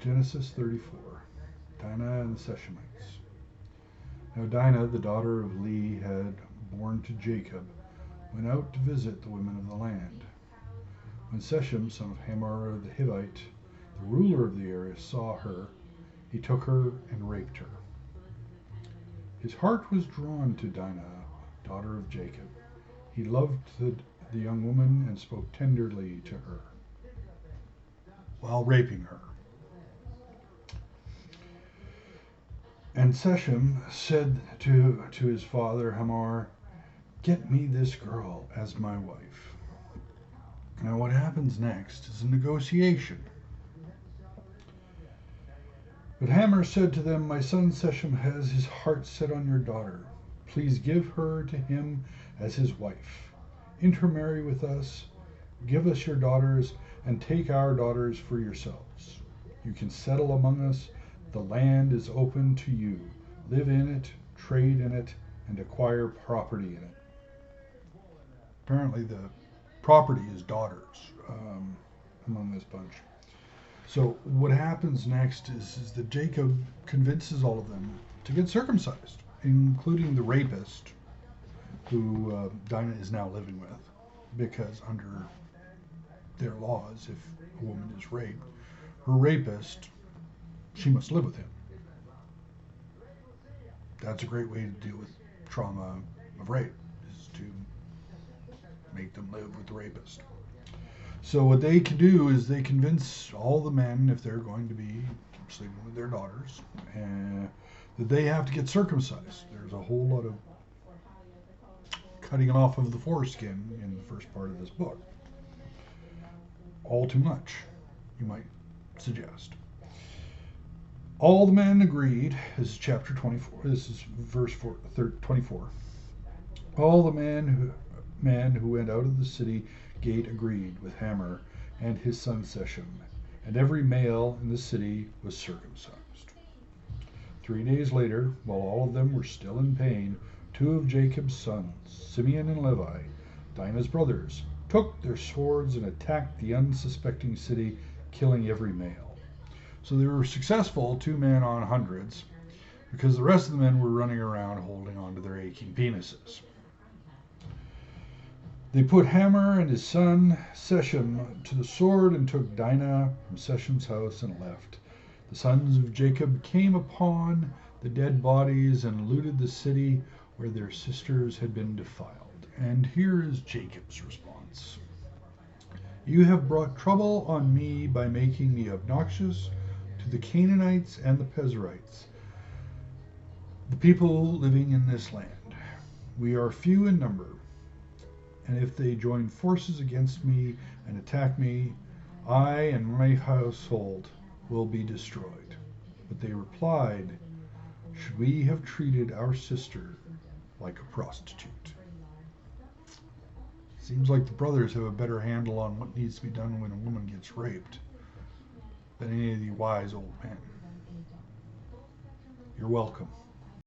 Genesis 34. Dinah and the Shechemites. Now Dinah, the daughter of Leah, had born to Jacob, went out to visit the women of the land. When Shechem, son of Hamor the Hivite, the ruler of the area, saw her, he took her and raped her. His heart was drawn to Dinah, daughter of Jacob. He loved the young woman and spoke tenderly to her while raping her. And Shechem said to his father Hamor, "Get me this girl as my wife." Now what happens next is a negotiation. But Hamor said to them, "My son Shechem has his heart set on your daughter. Please give her to him as his wife. Intermarry with us, give us your daughters, and take our daughters for yourselves. You can settle among us. The land is open to you. Live in it, trade in it, and acquire property in it." Apparently the property is daughters among this bunch. So what happens next is that Jacob convinces all of them to get circumcised, including the rapist, who Dinah is now living with, because under their laws, if a woman is raped, her rapist, she must live with him. That's a great way to deal with trauma of rape, is to make them live with the rapist. So what they can do is they convince all the men, if they're going to be sleeping with their daughters, that they have to get circumcised. There's a whole lot of cutting off of the foreskin in the first part of this book. All too much, you might suggest. All the men agreed. This is chapter 24. This is verse 24. All the men who went out of the city gate agreed with Hamor and his son Shechem, and every male in the city was circumcised. 3 days later, while all of them were still in pain, 2 of Jacob's sons, Simeon and Levi, Dinah's brothers, took their swords and attacked the unsuspecting city, killing every male. So they were successful, 2 men on hundreds, because the rest of the men were running around holding on to their aching penises. They put Hamor and his son Shechem to the sword and took Dinah from Shechem's house and left. The sons of Jacob came upon the dead bodies and looted the city where their sisters had been defiled. And here is Jacob's response. "You have brought trouble on me by making me obnoxious to the Canaanites and the Perizzites, the people living in this land. We are few in number, and if they join forces against me and attack me, I and my household will be destroyed." But they replied, "Should we have treated our sister like a prostitute?" Seems like the brothers have a better handle on what needs to be done when a woman gets raped than any of the wise old men. You're welcome.